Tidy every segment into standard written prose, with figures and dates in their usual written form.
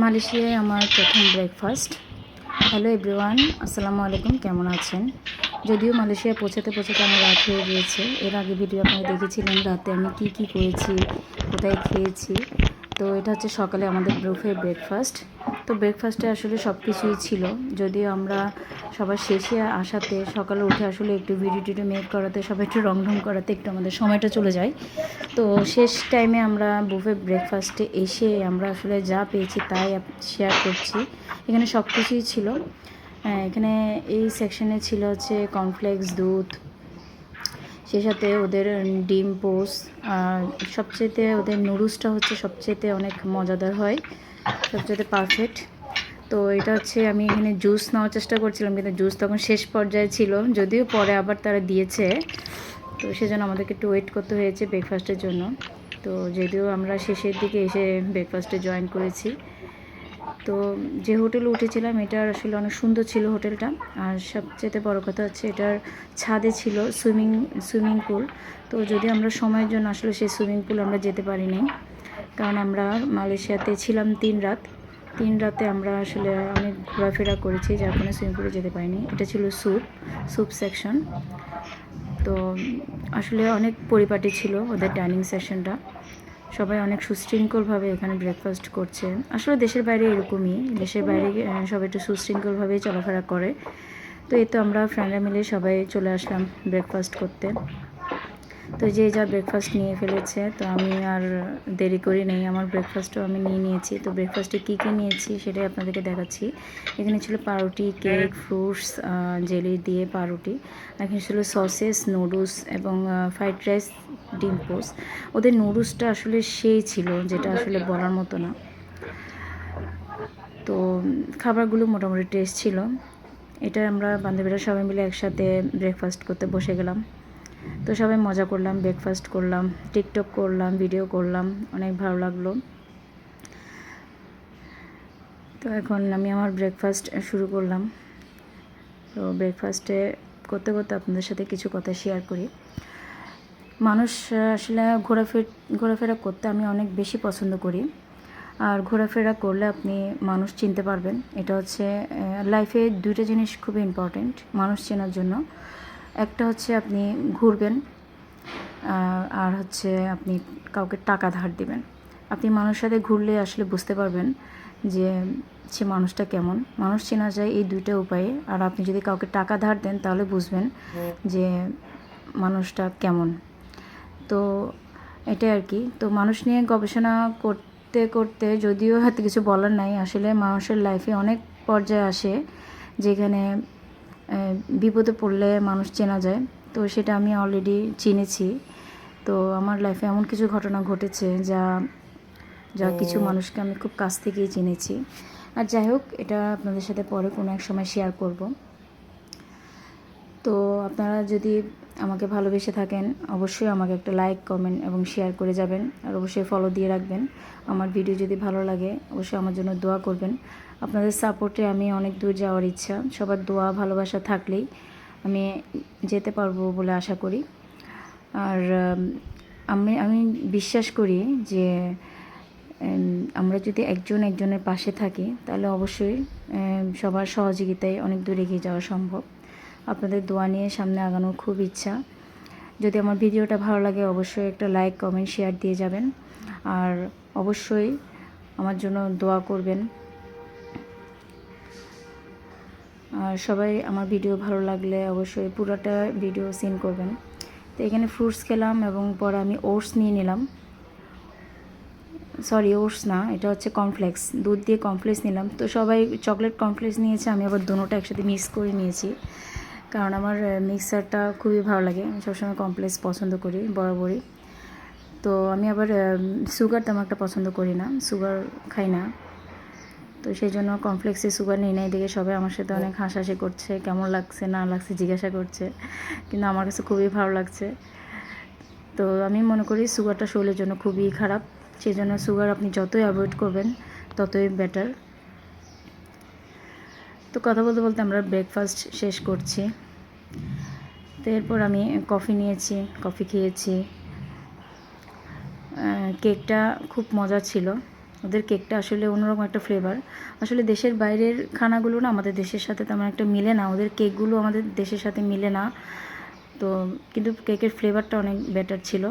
মালয়েশিয়ায় আমার প্রথম ব্রেকফাস্ট। হ্যালো এভরিওয়ান, আসসালামু আলাইকুম। কেমন আছেন? যদিও মালয়েশিয়া পৌঁছাতে পৌঁছাতে আমার রাত হয়ে গিয়েছে। এর আগে ভিডিও আপনারা দেখেছিলেন রাতে আমি কি করেছি, কোথায় খেয়েছি। তো এটা হচ্ছে সকালে আমাদের বুফে ব্রেকফাস্ট। তো ব্রেকফাস্টে আসলে সব কিছুই ছিল, যদিও আমরা সবার শেষে আসাতে সকালে উঠে আসলে একটু ভিডিও টিডিও মেক করাতে, সবাই একটু রং করাতে একটু আমাদের সময়টা চলে যায়। তো শেষ টাইমে আমরা বুফে ব্রেকফাস্টে এসে আমরা আসলে যা পেয়েছি তাই শেয়ার করছি। এখানে সব কিছুই ছিল। এখানে এই সেকশনে ছিল হচ্ছে কর্নফ্লেক্স, দুধ, সেই সাথে ওদের ডিম পোস্ট, আর সবচেয়েতে ওদের নুডলসটা হচ্ছে সবচেয়েতে অনেক মজাদার হয়, সবচেয়ে পারফেক্ট। তো এটা হচ্ছে আমি এখানে জুস নেওয়ার চেষ্টা করছিলাম, কিন্তু জুস তখন শেষ পর্যায়ে ছিল, যদিও পরে আবার তারা দিয়েছে। তো সেজন্য আমাদেরকে একটু ওয়েট করতে হয়েছে ব্রেকফাস্টের জন্য। তো যদিও আমরা শেষের দিকে এসে ব্রেকফাস্টে জয়েন করেছি। তো যে হোটেলে উঠেছিলাম এটার আসলে অনেক সুন্দর ছিল হোটেলটা, আর সবচেয়ে বড় কথা হচ্ছে এটার ছাদে ছিল সুইমিং পুল। তো যদি আমরা সময়ের জন্য আসলে সেই সুইমিং পুল আমরা যেতে পারিনি, কারণ আমরা মালয়েশিয়াতে ছিলাম 3 রাতে আমরা আসলে অনেক ঘোরাফেরা করেছি, যার কারণে সুইমিং পুলে যেতে পারিনি। এটা ছিল স্যুপ সেকশন। তো আসলে অনেক পরিপাটি ছিল ওদের ডাইনিং সেকশনটা। সবাই অনেক সুশৃঙ্খলভাবে এখানে ব্রেকফাস্ট করছে। আসলে দেশের বাইরে এরকমই, দেশের বাইরে সবাই একটু সুশৃঙ্খলভাবেই চলাফেরা করে। তো এই তো আমরা ফ্রেন্ডরা মিলে সবাই চলে আসলাম ব্রেকফাস্ট করতে। তো যে যা ব্রেকফাস্ট নিয়ে ফেলেছে, তো আমি আর দেরি করি নেই, আমার ব্রেকফাস্টও আমি নিয়ে নিয়েছি। তো ব্রেকফাস্টে কী নিয়েছি সেটাই আপনাদেরকে দেখাচ্ছি। এখানে ছিল পাউরুটি, কেক, ফ্রুটস, জেলি দিয়ে পাউরুটি। এখানে ছিল সসেস, নুডলস এবং ফ্রাইড রাইস, ডিম পোস্ট। ওদের নুডলসটা আসলে সেই ছিল, যেটা আসলে বলার মতো না। তো খাবারগুলো মোটামুটি টেস্ট ছিল। এটা আমরা বান্ধবীরা সবাই মিলে একসাথে ব্রেকফাস্ট করতে বসে গেলাম। তো সবাই মজা করলাম, ব্রেকফাস্ট করলাম, টিকটক করলাম, ভিডিও করলাম, অনেক ভালো লাগলো। তো এখন আমি আমার ব্রেকফাস্ট শুরু করলাম। তো ব্রেকফাস্টে করতে করতে আপনাদের সাথে কিছু কথা শেয়ার করি। মানুষ আসলে ঘোরাফেরা করতে আমি অনেক বেশি পছন্দ করি, আর ঘোরাফেরা করলে আপনি মানুষ চিনতে পারবেন। এটা হচ্ছে লাইফে 2টা জিনিস খুবই ইম্পর্ট্যান্ট মানুষ চেনার জন্য। একটা হচ্ছে আপনি ঘুরবেন, আর হচ্ছে আপনি কাউকে টাকা ধার দিবেন। আপনি মানুষের সাথে ঘুরলে আসলে বুঝতে পারবেন যে সে মানুষটা কেমন। মানুষ চেনা যায় এই 2টা উপায়ে। আর আপনি যদি কাউকে টাকা ধার দেন তাহলে বুঝবেন যে মানুষটা কেমন। তো এটাই আর কি। তো মানুষ নিয়ে গবেষণা করতে করতে, যদিও হাতে কিছু বলার নাই, আসলে মানুষের লাইফে অনেক পর্যায়ে আসে যেখানে বিপদে পড়লে মানুষ চেনা যায়। তো সেটা আমি অলরেডি চিনেছি। তো আমার লাইফে এমন কিছু ঘটনা ঘটেছে যা কিছু মানুষকে আমি খুব কাছ থেকেই চিনেছি। আর যাই হোক, এটা আপনাদের সাথে পরে কোনো এক সময় শেয়ার করব। তো আপনারা যদি আমাকে ভালোবেসে থাকেন, অবশ্যই আমাকে একটা লাইক, কমেন্ট এবং শেয়ার করে যাবেন, আর অবশ্যই ফলো দিয়ে রাখবেন। আমার ভিডিও যদি ভালো লাগে অবশ্যই আমার জন্য দোয়া করবেন। আপনাদের সাপোর্টে আমি অনেক দূর যাওয়ার ইচ্ছা। সবার দোয়া ভালোবাসা থাকলেই আমি যেতে পারবো বলে আশা করি। আর আমি বিশ্বাস করি যে আমরা যদি একজনের পাশে থাকি তাহলে অবশ্যই সবার সহযোগিতায় অনেক দূর এগিয়ে যাওয়া সম্ভব। আপনাদের দোয়া নিয়ে সামনে আগানোর খুব ইচ্ছা। যদি আমার ভিডিওটা ভালো লাগে অবশ্যই একটা লাইক, কমেন্ট, শেয়ার দিয়ে যাবেন, আর অবশ্যই আমার জন্য দোয়া করবেন। আর সবাই আমার ভিডিও ভালো লাগলে অবশ্যই পুরোটা ভিডিও সিন করবেন। তো এখানে ফ্রুটস খেলাম এবং পরে আমি ওটস নিয়ে নিলাম। সরি, ওটস না, এটা হচ্ছে কর্নফ্লেক্স, দুধ দিয়ে কর্নফ্লেক্স নিলাম। তো সবাই চকলেট কর্নফ্লেক্স নিয়েছে, আমি আবার দুটোটা একসাথে মিক্স করে নিয়েছি, কারণ আমার মিক্সারটা খুবই ভালো লাগে। আমি সবসময় কর্নফ্লেক্স পছন্দ করি বরাবরই। তো আমি আবার সুগার তেমন একটা পছন্দ করি না, সুগার খাই না। তো সেই জন্য কর্নফ্লেক্সে সুগার নিয়ে নেই দেখে সবাই আমার সাথে অনেক হাসাহাসি করছে, কেমন লাগছে না লাগছে জিজ্ঞাসা করছে, কিন্তু আমার কাছে খুবই ভালো লাগছে। তো আমি মনে করি সুগারটা শরীরের জন্য খুবই খারাপ, সেই জন্য সুগার আপনি যতই অ্যাভয়েড করবেন ততই বেটার। তো কথা বলতে বলতে আমরা ব্রেকফাস্ট শেষ করছি। তো এরপর আমি কফি নিয়েছি, কফি খেয়েছি। কেকটা খুব মজা ছিল, ওদের কেকটা আসলে অন্যরকম একটা ফ্লেভার। আসলে দেশের বাইরের খানাগুলো না আমাদের দেশের সাথে তেমন একটা মিলে না, ওদের কেকগুলো আমাদের দেশের সাথে মিলে না। তো কিন্তু কেকের ফ্লেভারটা অনেক বেটার ছিল।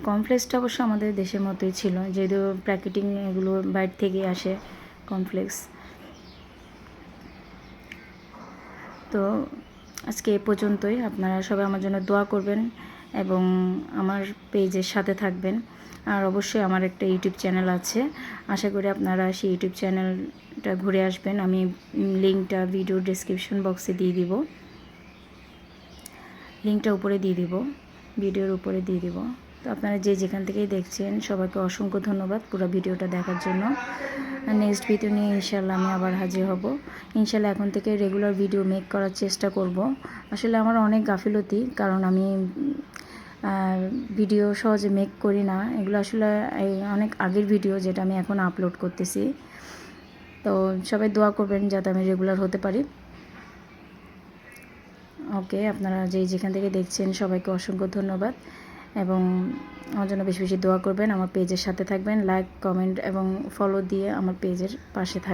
কর্নফ্লেক্সটা অবশ্য আমাদের দেশের মতোই ছিল, যেহেতু প্যাকেটিং এগুলো বাইরে থেকে আসে কর্নফ্লেক্স। তো আজকে এ পর্যন্তই। আপনারা সবাই আমার জন্য দোয়া করবেন এবং আমার পেজের সাথে থাকবেন। আর অবশ্যই আমার একটা ইউটিউব চ্যানেল আছে, আশা করি আপনারা সেই ইউটিউব চ্যানেলটা ঘুরে আসবেন। আমি লিঙ্কটা ভিডিও ডেসক্রিপশন বক্সে দিয়ে দিব, লিঙ্কটা উপরে দিয়ে দিব, ভিডিওর উপরে দিয়ে দিব। তো আপনারা যে যেখান থেকেই দেখছেন সবাইকে অসংখ্য ধন্যবাদ পুরো ভিডিওটা দেখার জন্য। নেক্সট ভিডিও নিয়ে ইনশাল্লাহ আমি আবার হাজির হব। ইনশাল্লাহ এখন থেকে রেগুলার ভিডিও মেক করার চেষ্টা করব। আসলে আমার অনেক গাফিলতি, কারণ আমি ভিডিও সহজে মেক করি না। এগুলো আসলে অনেক আগের ভিডিও, যেটা আমি এখন আপলোড করতেছি। তো সবাই দোয়া করবেন যাতে আমি রেগুলার হতে পারি। ওকে, আপনারা যেখান থেকে দেখছেন সবাইকে অসংখ্য ধন্যবাদ এবং আমার জন্য বেশি বেশি দোয়া করবেন। আমার পেজের সাথে থাকবেন, লাইক, কমেন্ট এবং ফলো দিয়ে আমার পেজের পাশে থাকবেন।